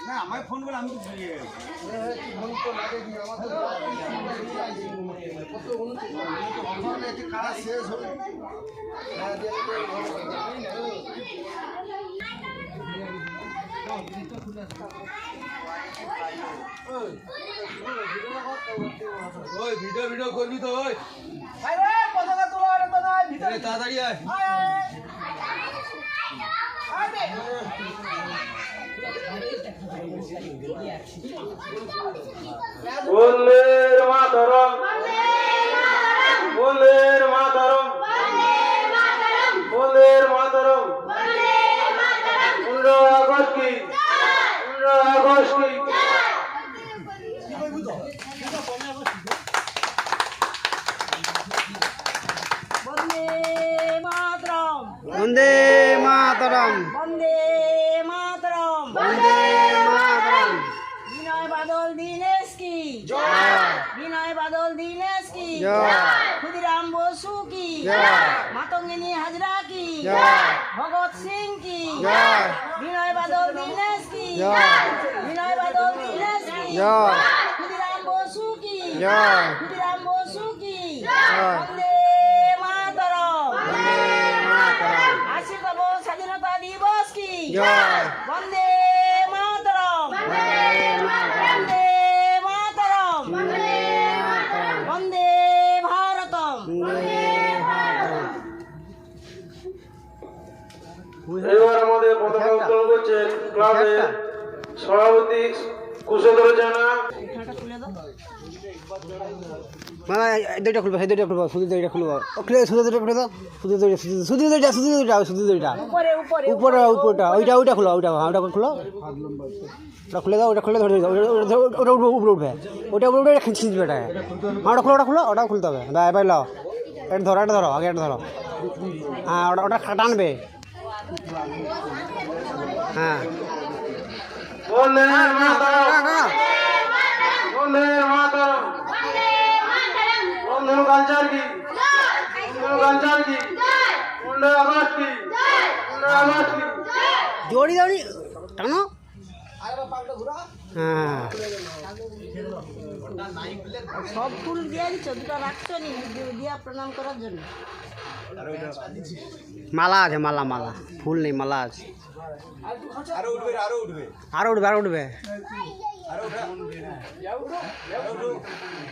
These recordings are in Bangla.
না আমার ফোন করে আমি শেষ হবে ওই ভিডিও করবি তো ওই পতাকা তোলা তো নাই ভিতরে তাড়াতাড়ি আয় বন্দে মাতরম বন্দে মাতরম বন্দে মাতরম 15 আগস্ট কি 15 আগস্ট কি वंदे मातरम वंदे मातरम वंदे मातरम विनय बादल दिनेश की जय विनय बादल दिनेश की जय खुदीराम बसु की जय मातंगिनी हाजरा की जय भगत सिंह की जय विनय बादल दिनेश की जय विनय बादल दिनेश की जय खुदीराम बसु की जय खुदीराम बसु की जय वंदे मातरम वंदे मातरम आशीर्वाद स्वाधीनता दिवस की जय वंदे मातरम वंदे मातरम वंदे मातरम वंदे भारतम এবার আমাদের পতাকা উত্তোলন করছেন ক্লাবের সভাপতি কুশধর জানা मामा दुईटा खुलबा दुईटा खुलबा सुधी दुईटा खुलबा ओके सुधी दुईटा खुले दाও सुधी दुईटा सुधी दुईटा सुधी दुईटा सुधी दुईटा ऊपर ऊपर ऊपर ऊपरটা ওইটা ওইটা খুলো ওইটা ওটা খুলো ওটা খুলে দাও ওটা খুলে ধরে দাও ওটা উপরে উঠবে ওটা উপরে উঠে খিঁচবে এটা ওটা খুলো ওটা খুলতে হবে বাই বাই লাও এটা ধরো আগে এটা ধরো হ্যাঁ ওটা টানবে হ্যাঁ বন্দে মাতরম বন্দে মাতরম বন্দে কালচার কি বন্দে কালচার কি 15 আগস্ট কি 15 আগস্ট কি জোড়ি দাও নি টানো হ্যাঁ সব ফুল দিয়ে দিচ্ছ দুটো রাখছো নি দিয়া প্রণাম করার জন্য মালা আছে মালা মালা ফুল নেই মালা আছে আরো উঠবে আরো উঠবে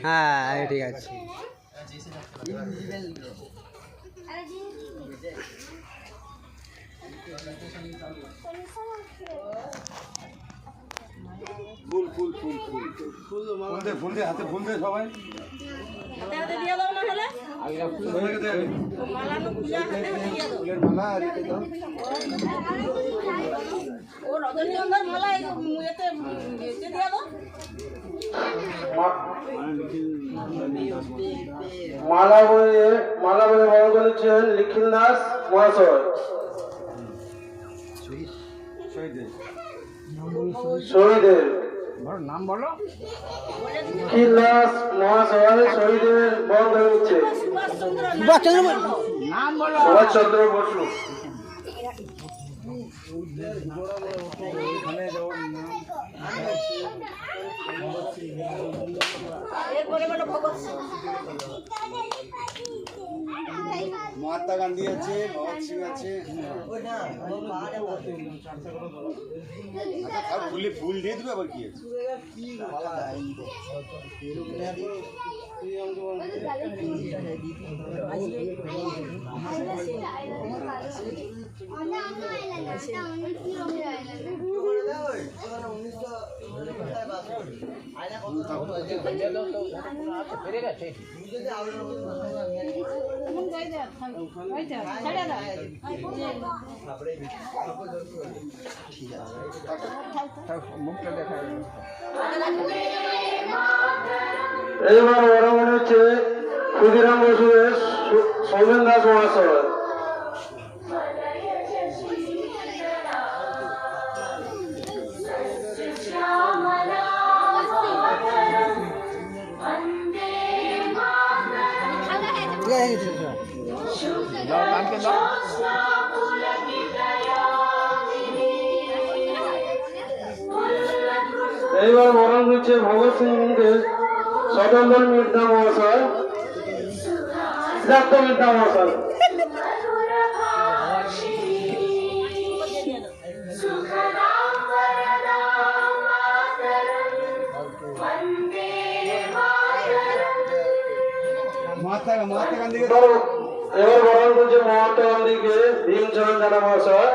হ্যাঁ ঠিক আছে ফুল দে হাতে ফুল দে সবাই হাতে হাতে দিয়ে দাও না হলে মালানো পূজা হাতে হাতে দিয়ে দাও ও রজনীগন্ধার মালা এতে দিয়ে দাও মালা বলে বড় করেছেন নিখিল দাস মহাশয় শহীদের নাম বলো নিখিল দাস মহাশয় শহীদের বড় করে নিচ্ছে নাম বলো সুভাষচন্দ্র বসু এরপরে বলো ভগৎ সিং মহাত্মা গান্ধী আছে ভগৎ সিং আছে ফুল দিয়ে দেবে আবার কি আছে এইবার বড় মনে হচ্ছে ক্ষুদিরাম বসুদের সৌমেন দাস মহাশয় ঠিক এইবার বরণ দিচ্ছে ভগৎ সিংকে স্বতন্ত্র মির্জা মহাশয়, সিদ্ধার্থ মির্জা মহাশয়। এবার বরণ করছে মহাত্মা গান্ধীকে ভীমচরণ জানা মহাশয়।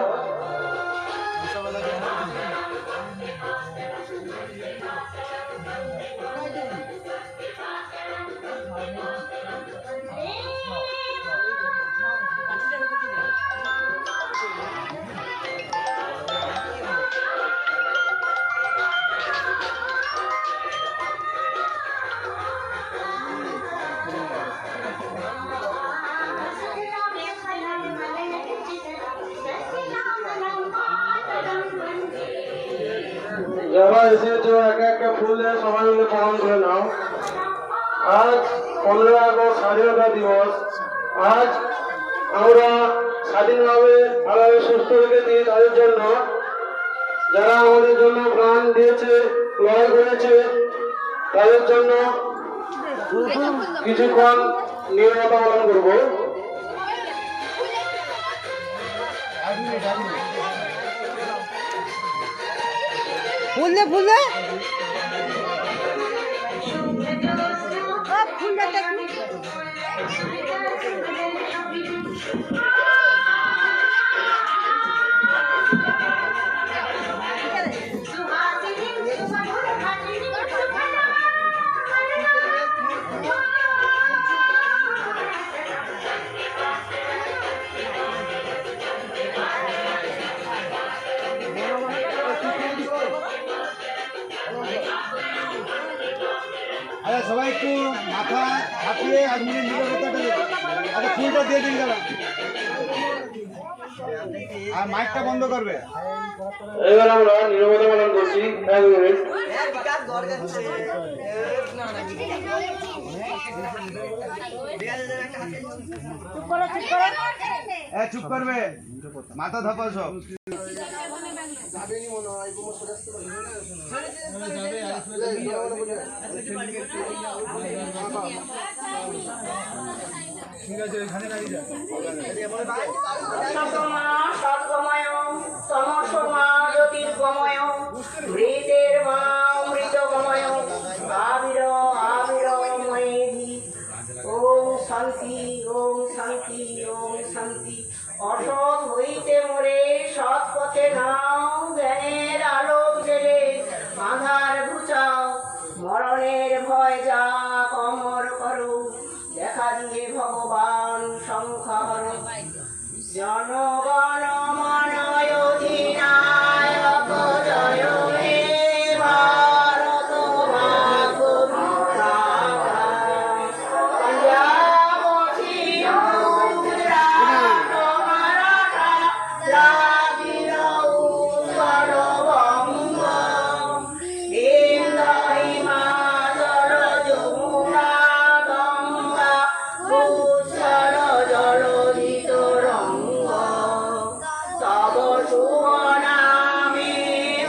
যারা এসেছো একে একে ফুল দিয়ে সবাই মিলে প্রণাম করে নাও। আজ 15 আগস্ট স্বাধীনতা দিবস। আজ আমরা স্বাধীনভাবে ভালোভাবে সুস্থ রেখেছি তাদের জন্য, যারা আমাদের জন্য প্রাণ দিয়েছে, লড়াই করেছে, তাদের জন্য কিছুক্ষণ নীরবতা পালন করবো। ফুল দে ফুল দে আরে সবাই একটু মাথা হাতিয়ে 1 মিনিট নীরবতাটা আরে ফুলটা দিয়ে দিন দাদা, আর মাইকটা বন্ধ করবে। এবার আমরা নীরবতা পালন করছি 1 মিনিট। চুপ করবে, মাথা ধাপা সব। ঠিক আছে, এখানে দাঁড়িয়ে যা। সদ্গময় তমসমা জ্যোতির্গময় মৃতের মা মৃতগময় আবির আবির ময়েধি। ওম শান্তি ওম শান্তি ওম শান্তি। অসৎ হইতে মোরে সৎ পথে নাও, জ্ঞানের আলোক জেলে আধার ঘুচাও। মরণের ভয় যা কমর করো, দেখা দিয়ে ভগবান সংখ্যার। জনগণ মন অধিনায়ক জয় হে ভারত মাতৃভূমি। পঞ্জাব গুজরাট মারাঠা দ্রাবিড় উৎকল বঙ্গ, ইন্দ্র হিমাচল যমুনা গঙ্গা উচ্ছল জলধিত রঙ্গ। তব শুভ নামে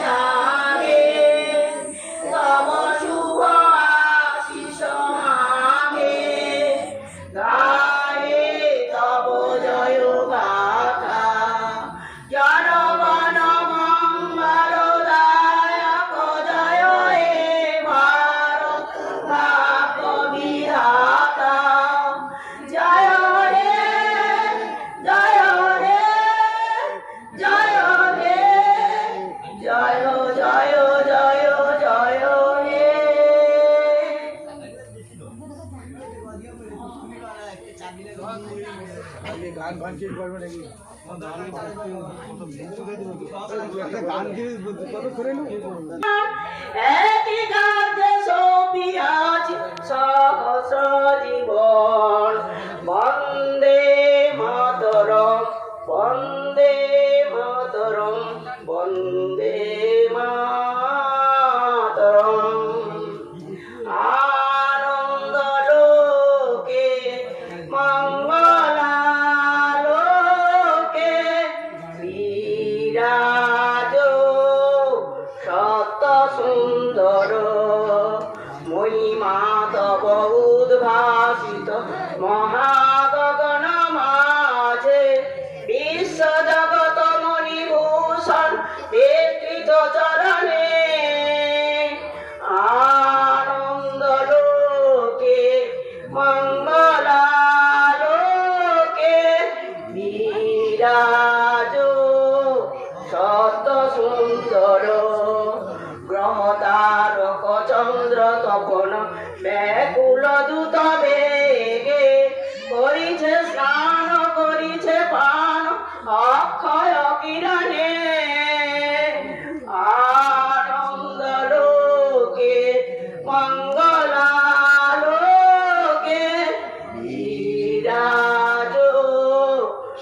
ধাগে, তব শুভ আশিস মাগে। গায়ে তব জয় গাথা, জনগণ মঙ্গলদায়ক জয় হে ভারত ভাগ্য বিধাতা। জয় হে জয় হে জয় হে জয় জয় জয় জয় হে। গান গান শেষ করবে নাকি? একটা গান দিয়ে কত করে একই গাছে সপিয়াছি সহস্র জীবন। বন্দে মাতরম বন্দে মাতরম বন্দে মাতরম। আনন্দ লোকে মঙ্গল মহাগগন মাঝে বিশ্ব জগত মণিভূষণ বিকৃত চরণে আনন্দ লোকে মঙ্গলালোকে বিরাজ সত সুন্দর গ্রহ তারক চন্দ্র তপন ব্যাকুল দূত বেগে করিছে স্নান করিছে পান অক্ষয় কিরণে আনন্দ লোকে মঙ্গলালোকে বিরাজ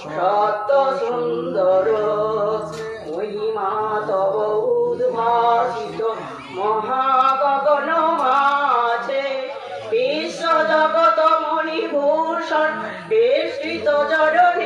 সত সুন্দর মহিমা তব উদ্ভাসিত মহাগগন মাঝে বিশ্ব জগত মণিভূষণ বিস্তৃত জড়নে